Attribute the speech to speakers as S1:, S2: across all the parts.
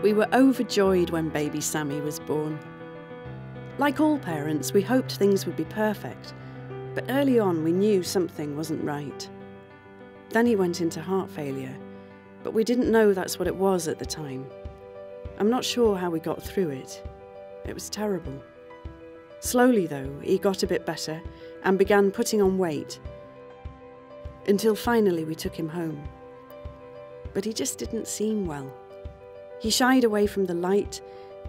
S1: We were overjoyed when baby Sammy was born. Like all parents, we hoped things would be perfect, but early on we knew something wasn't right. Then he went into heart failure, but we didn't know that's what it was at the time. I'm not sure how we got through it. It was terrible. Slowly though, he got a bit better and began putting on weight, until finally we took him home. But he just didn't seem well. He shied away from the light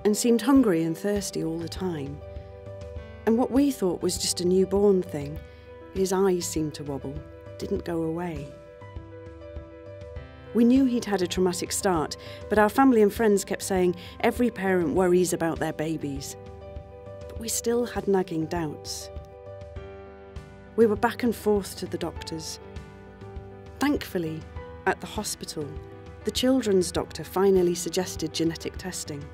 S1: and seemed hungry and thirsty all the time. And what we thought was just a newborn thing, his eyes seemed to wobble, didn't go away. We knew he'd had a traumatic start, but our family and friends kept saying every parent worries about their babies. But we still had nagging doubts. We were back and forth to the doctors. Thankfully, at the hospital, the children's doctor finally suggested genetic testing.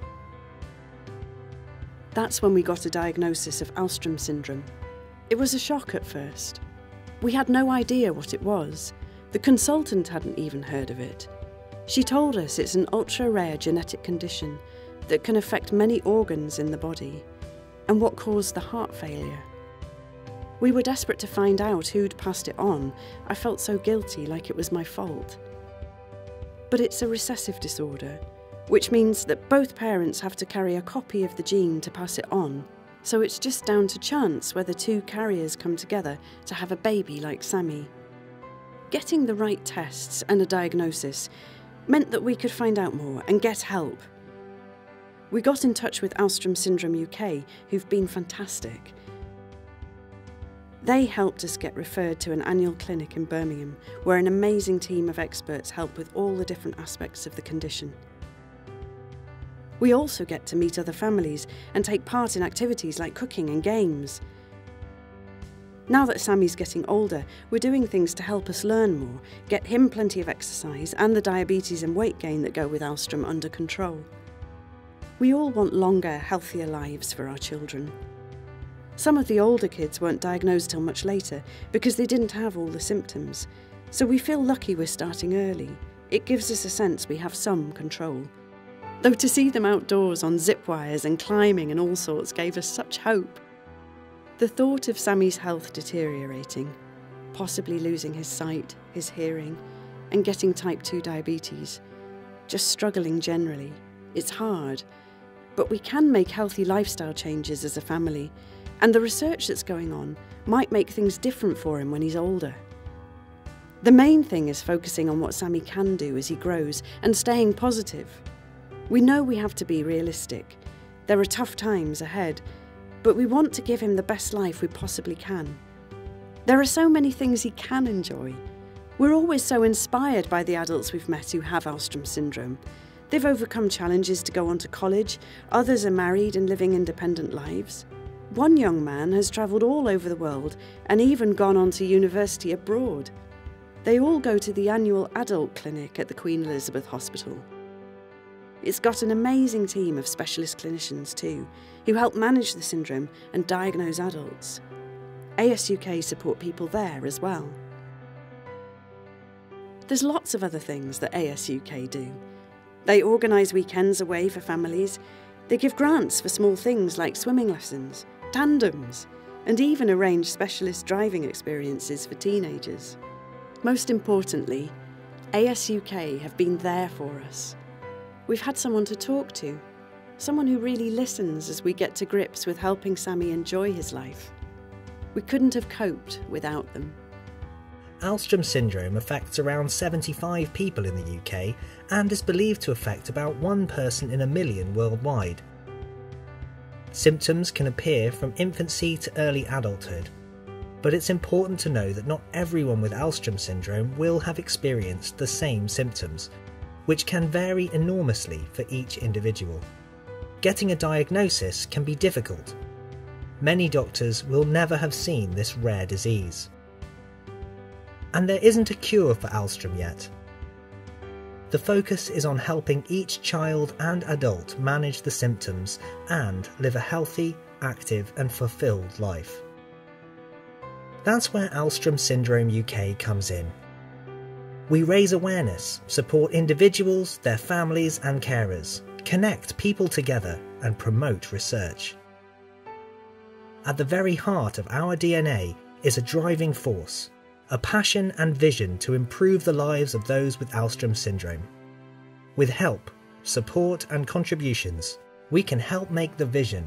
S1: That's when we got a diagnosis of Alstrom syndrome. It was a shock at first. We had no idea what it was. The consultant hadn't even heard of it. She told us it's an ultra-rare genetic condition that can affect many organs in the body, and what caused the heart failure. We were desperate to find out who'd passed it on. I felt so guilty, like it was my fault. But it's a recessive disorder, which means that both parents have to carry a copy of the gene to pass it on, so it's just down to chance whether two carriers come together to have a baby like Sammy. Getting the right tests and a diagnosis meant that we could find out more and get help. We got in touch with Alstrom Syndrome UK, who've been fantastic. They helped us get referred to an annual clinic in Birmingham, where an amazing team of experts help with all the different aspects of the condition. We also get to meet other families and take part in activities like cooking and games. Now that Sammy's getting older, we're doing things to help us learn more, get him plenty of exercise and the diabetes and weight gain that go with Alstrom under control. We all want longer, healthier lives for our children. Some of the older kids weren't diagnosed till much later because they didn't have all the symptoms, so we feel lucky we're starting early. It gives us a sense we have some control. Though to see them outdoors on zip wires and climbing and all sorts gave us such hope. The thought of Sammy's health deteriorating, possibly losing his sight, his hearing, and getting type 2 diabetes, just struggling generally, it's hard, but we can make healthy lifestyle changes as a family, and the research that's going on might make things different for him when he's older. The main thing is focusing on what Sammy can do as he grows and staying positive. We know we have to be realistic. There are tough times ahead, but we want to give him the best life we possibly can. There are so many things he can enjoy. We're always so inspired by the adults we've met who have Alstrom syndrome. They've overcome challenges to go on to college, others are married and living independent lives. One young man has travelled all over the world and even gone on to university abroad. They all go to the annual adult clinic at the Queen Elizabeth Hospital. It's got an amazing team of specialist clinicians too, who help manage the syndrome and diagnose adults. ASUK support people there as well. There's lots of other things that ASUK do. They organise weekends away for families. They give grants for small things like swimming lessons, tandems, and even arrange specialist driving experiences for teenagers. Most importantly, ASUK have been there for us. We've had someone to talk to, someone who really listens as we get to grips with helping Sammy enjoy his life. We couldn't have coped without them.
S2: Alstrom syndrome affects around 75 people in the UK and is believed to affect about 1 person in a million worldwide. Symptoms can appear from infancy to early adulthood, but it's important to know that not everyone with Alstrom syndrome will have experienced the same symptoms, which can vary enormously for each individual. Getting a diagnosis can be difficult. Many doctors will never have seen this rare disease. And there isn't a cure for Alstrom yet. The focus is on helping each child and adult manage the symptoms and live a healthy, active and fulfilled life. That's where Alstrom Syndrome UK comes in. We raise awareness, support individuals, their families and carers, connect people together and promote research. At the very heart of our DNA is a driving force, a passion and vision to improve the lives of those with Alstrom syndrome. With help, support and contributions, we can help make the vision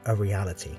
S2: a reality.